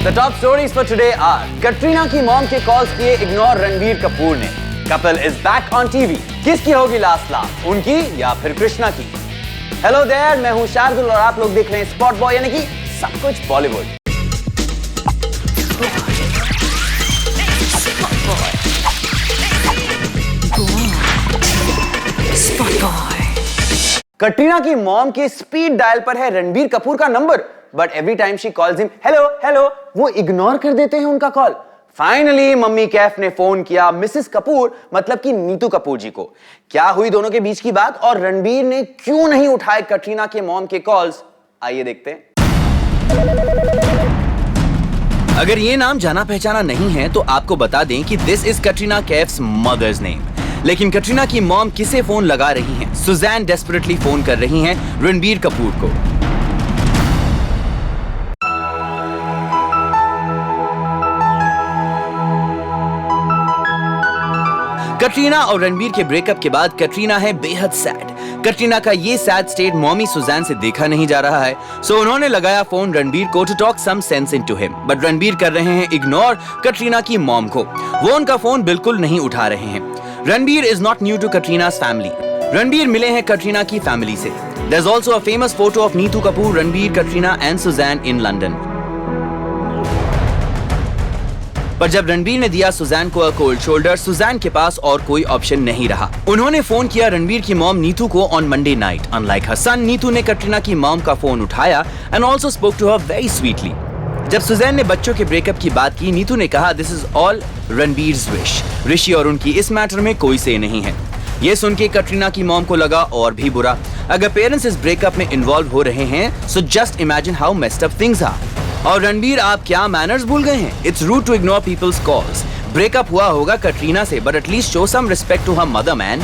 The top stories for today are: Katrina की mom के calls किए इग्नोर रणबीर कपूर ने। Couple is back on TV. किसकी होगी लास्ट लाफ, उनकी या फिर कृष्णा की? हेलो देयर, मैं हूं शार्दुल और आप लोग देख रहे हैं स्पॉट बॉय, यानी कि सब कुछ बॉलीवुड। कटरीना की मॉम के स्पीड डायल पर है रणबीर कपूर का number, but every time she calls him hello hello, वो इग्नोर कर देते हैं उनका कॉल। फाइनली मम्मी कैफ ने फोन किया मिसेस कपूर, मतलब कि नीतू कपूर जी को। क्या हुई दोनों के बीच की बात और रणबीर ने क्यों नहीं उठाए कटरीना के मॉम के कॉल्स, आइए देखते हैं। अगर ये नाम जाना पहचाना नहीं है तो आपको बता दें कि this is Katrina Kaif's mother's name. लेकिन कटरीना की मॉम किसे फोन लगा रही हैं? सुजैन डेस्परेटली फोन कर रही हैं रणबीर कपूर को। कटरीना और रणबीर के ब्रेकअप के बाद कटरीना है बेहद सैड। कटरीना का ये सैड स्टेट मॉमी सुजैन से देखा नहीं जा रहा है, सो उन्होंने लगाया फोन रणबीर को to talk some sense into him. But Ranbir कर रहे हैं इग्नोर कटरीना की मॉम को। वो उनका फोन बिल्कुल नहीं उठा रहे हैं। Ranbir is not new to Katrina's family. Ranbir मिले हैं कटरीना की फैमिली से। There's also a famous photo of Neetu Kapoor, Ranbir, Katrina and Sussanne in London. पर जब रणबीर ने दिया सुजैन को कोल्ड शोल्डर, सुजैन के पास और कोई ऑप्शन नहीं रहा। उन्होंने फोन किया रणबीर की मॉम नीतू को on Monday night. Unlike her son, Neetu ने कटरीना की मॉम का फोन उठाया and also spoke to her very sweetly. जब सुजैन ने बच्चों के ब्रेकअप की बात की, नीतू ने कहा दिस इज ऑल रणबीर्स विश। ऋषि और उनकी इस मैटर में कोई से नहीं है। ये सुन के कटरीना की मॉम को लगा और भी बुरा। अगर पेरेंट्स इस ब्रेकअप में इन्वॉल्व हो रहे हैं, so just imagine how messed up things are. और रणबीर, आप क्या मैनर्स भूल गए हैं? It's rude to ignore people's calls. Breakup हुआ होगा कटरीना से, but at least show some respect to her mother man.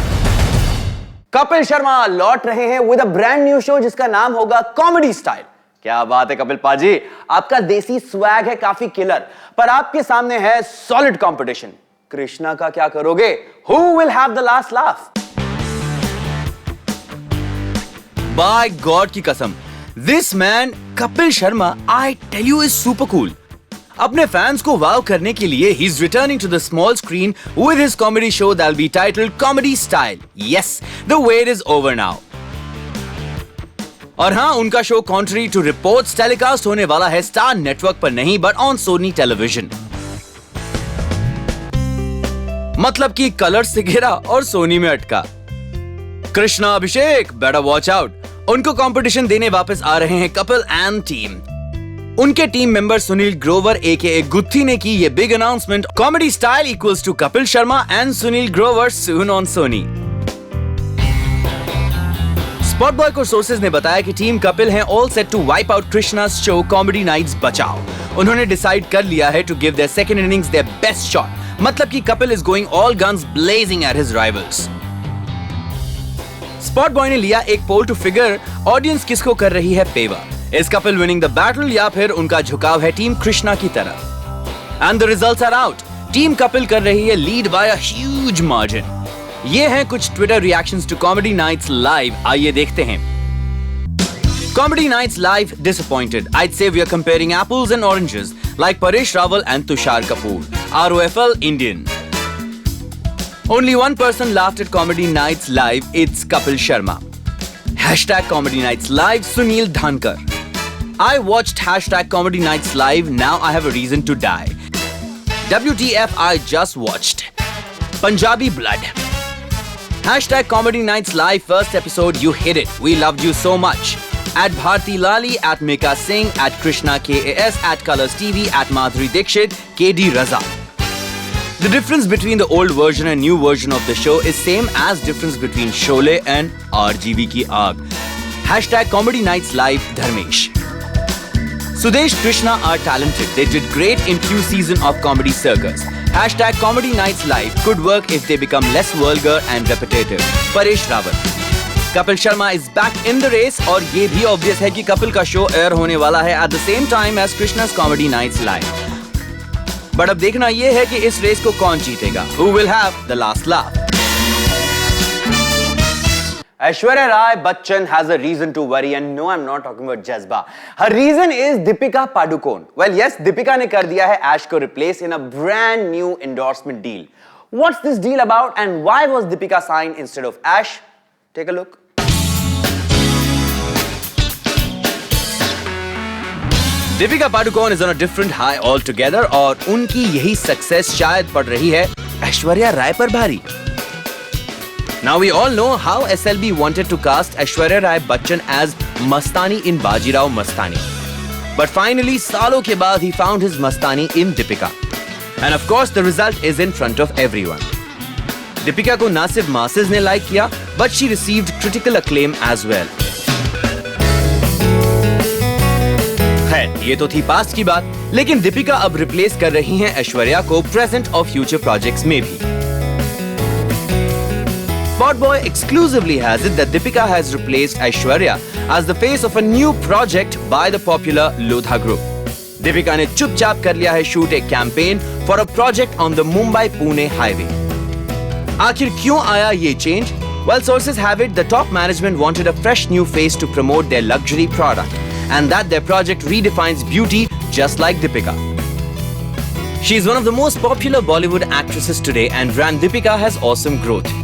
Kapil Sharma लौट रहे हैं with a brand new show जिसका नाम होगा कॉमेडी स्टाइल। क्या बात है कपिल पाजी, आपका देसी स्वैग है काफी किलर, पर आपके सामने है सॉलिड कंपटीशन। कृष्णा का क्या करोगे? Who will have the last laugh? By God की कसम, this man Kapil Sharma, I tell you, is super cool. अपने फैंस को वाव करने के लिए he is returning to the small screen with his comedy show that'll be titled Comedy Style. Yes, the wait is over now. और हाँ, उनका show contrary to reports telecast होने वाला है स्टार नेटवर्क पर नहीं, बट ऑन सोनी टेलीविजन। मतलब कि कलर से घिरा और सोनी में अटका। Krishna Abhishek better watch out. उनको कंपटीशन देने वापस आ रहे हैं कपिल एंड टीम। उनके team member Sunil Grover aka Gutthi ने की ये big announcement. Comedy style equals to Kapil Sharma and Sunil Grover soon on Sony. Spot Boy को सोर्सेज ने बताया कि टीम कपिल हैं all set to wipe out Krishna's show Comedy Nights Bachao. उन्होंने डिसाइड कर लिया है to give their second innings their best shot. मतलब कि Kapil is going all guns blazing at his rivals. Spot boy ने लिया एक पोल टू फिगर ऑडियंस किसको कर रही है favour. Is Kapil winning the battle या फिर उनका झुकाव है टीम कृष्णा की तरफ? And the results are out. Team Kapil कर रही है lead by a huge margin. ये हैं कुछ Twitter reactions to Comedy Nights Live, आइए देखते हैं। Comedy Nights Live disappointed. I'd say we are comparing apples and oranges, like Paresh Rawal and Tushar Kapoor. ROFL Indian. Only one person laughed at Comedy Nights Live. It's Kapil Sharma. Hashtag Comedy Nights Live. Sunil Dhankar. I watched hashtag Comedy Nights Live. Now I have a reason to die. WTF I just watched. Punjabi Blood. Hashtag Comedy Nights Live. First episode, you hit it. We loved you so much. At Bharti Lali, at Mika Singh, at Krishna KAS, at Colors TV, at Madhuri Dixit, KD Raza. The difference between the old version and new version of the show is same as difference between Sholay and RGV ki aag. Hashtag Comedy Nights Live Dharmesh. Sudesh Krishna are talented. They did great in few season of Comedy Circus. Hashtag Comedy Nights Live could work if they become less vulgar and repetitive. Paresh Rawal. Kapil Sharma is back in the race और ये भी obvious है कि कपिल का show air होने वाला है at the same time as Krishna's Comedy Nights Live. But अब देखना ये है कि इस रेस को कौन जीतेगा। Who will have the last laugh? Aishwarya Rai Bachchan has a reason to worry, and no, I'm not talking about Jazba. Her reason is Deepika Padukone. Well, yes, Deepika ने कर दिया है Ash को replace in a brand new endorsement deal. What's this deal about, and why was Deepika signed instead of Ash? Take a look. Deepika Padukone is on a different high altogether, और उनकी यही success शायद पड़ रही है ऐश्वर्या राय पर भारी. Now we all know how SLB wanted to cast Aishwarya Rai Bachchan as Mastani in Bajirao Mastani. But finally, सालों के बाद he found his Mastani in Deepika. And of course, the result is in front of everyone. Deepika को ना सिर्फ masses ने like किया, but she received critical acclaim as well. खैर, ये तो थी पास्ट की बात, लेकिन दीपिका अब रिप्लेस कर रही हैं ऐश्वर्या को प्रेजेंट और फ्यूचर प्रोजेक्ट्स में भी. Spotboy exclusively has it that Deepika has replaced Aishwarya as the face of a new project by the popular Lodha Group. Deepika ने चुपचाप कर लिया है शूट एक campaign for a project on the Mumbai-Pune highway. आखिर क्यों आया ये change? Well, sources have it the top management wanted a fresh new face to promote their luxury product, and that their project redefines beauty just like Deepika. She is one of the most popular Bollywood actresses today, and brand Deepika has awesome growth.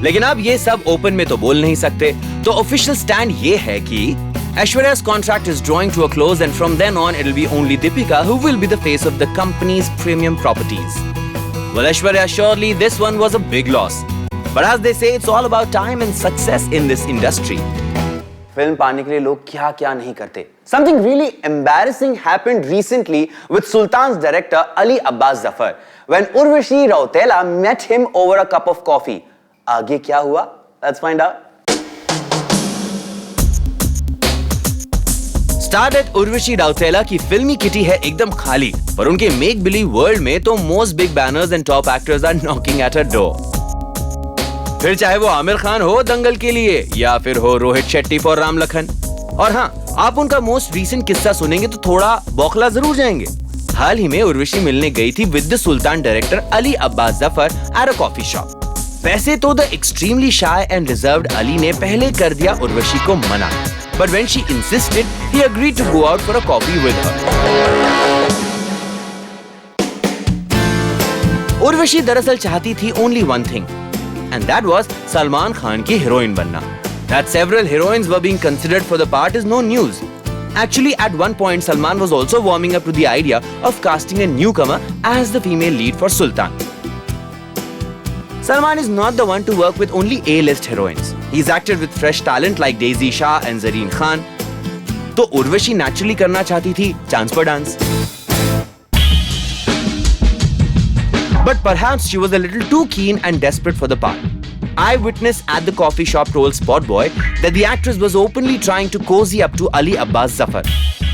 लेकिन अब ये सब open में तो बोल नहीं सकते, तो ऑफिशियल स्टैंड ये है कि Aishwarya's contract is drawing to a close, and from then on it'll be only Deepika who will be the face of the company's premium properties. Well, Aishwarya, surely this one was a big loss, but as they say, it's all about time and success in this industry. Film पाने के लिए लोग क्या क्या नहीं करते. Something really embarrassing happened recently with Sultan's director Ali Abbas Zafar when Urvashi Rautela met him over a cup of coffee. आगे क्या हुआ? Let's find out. स्टारडेट Urvashi Rautela की फिल्मी किटी है एकदम खाली, पर उनके मेक बिलीव वर्ल्ड में तो most big banners and top actors are knocking at her door. फिर चाहे वो आमिर खान हो दंगल के लिए, या फिर हो रोहित शेट्टी फॉर राम लखन. और हाँ, आप उनका मोस्ट रीसेंट किस्सा सुनेंगे तो थोड़ा बौखला जरूर जाएंगे. हाल ही में उर्वशी मिलने गई थी with the Sultan director Ali Abbas Zafar at a coffee shop. वैसे तो the extremely shy and reserved Ali ने पहले कर दिया उर्वशी को मना, but when she insisted he agreed to go out for a coffee with her. Urvashi दरअसल चाहती थी only one thing, and that was Salman Khan की हीरोइन बनना. That several heroines were being considered for the part is no news. Actually, at one point, Salman was also warming up to the idea of casting a newcomer as the female lead for Sultan. Salman is not the one to work with only A-list heroines. He's acted with fresh talent like Daisy Shah and Zareen Khan. तो Urvashi naturally करना चाहती थी chance पर dance. But perhaps she was a little too keen and desperate for the part. Eyewitness at the coffee shop told Spotboy that the actress was openly trying to cozy up to Ali Abbas Zafar.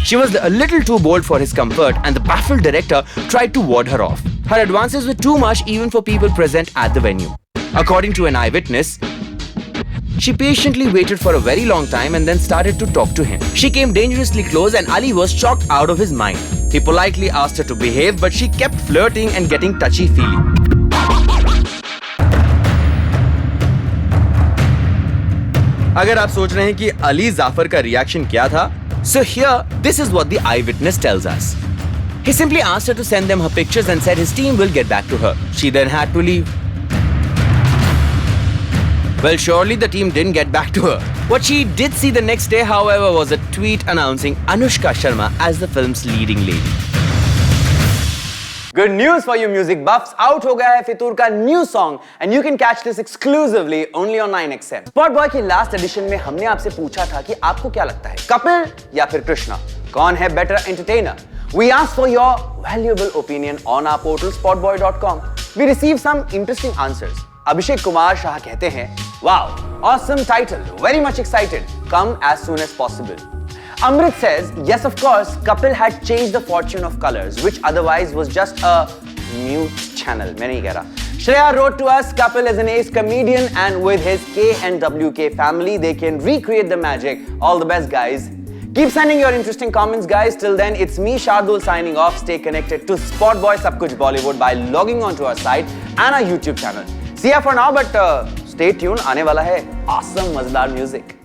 She was a little too bold for his comfort, and the baffled director tried to ward her off. Her advances were too much even for people present at the venue. According to an eyewitness, she patiently waited for a very long time and then started to talk to him. She came dangerously close and Ali was shocked out of his mind. He politely asked her to behave, but she kept flirting and getting touchy-feely. अगर आप सोच रहे हैं कि अली जाफर का reaction क्या था, so here, this is what the eyewitness tells us. He simply asked her to send them her pictures and said his team will get back to her. She then had to leave. Well, surely the team didn't get back to her. What she did see the next day, however, was a tweet announcing Anushka Sharma as the film's leading lady. Good news for you music buffs. Out हो गया है फितूर का new song and you can catch this exclusively only on 9XM. Spotboy की last edition में हमने आपसे पूछा था कि आपको क्या लगता है, कपिल या फिर कृष्णा, कौन है better entertainer? We asked for your valuable opinion on our portal spotboy.com. We received some interesting answers. Abhishek Kumar Shah कहते हैं, wow, awesome title, very much excited, come as soon as possible. Amrit says, yes, of course, Kapil had changed the fortune of colors, which otherwise was just a mute channel. मैं नहीं कह रहा. Shreya wrote to us, Kapil is an ace comedian and with his KNWK family, they can recreate the magic. All the best, guys. Keep sending your interesting comments, guys. Till then, it's me, Shardul, signing off. Stay connected to Spotboy Sab Kuch Bollywood by logging onto our site and our YouTube channel. See ya for now, but stay tune, आने वाला है awesome मजेदार music.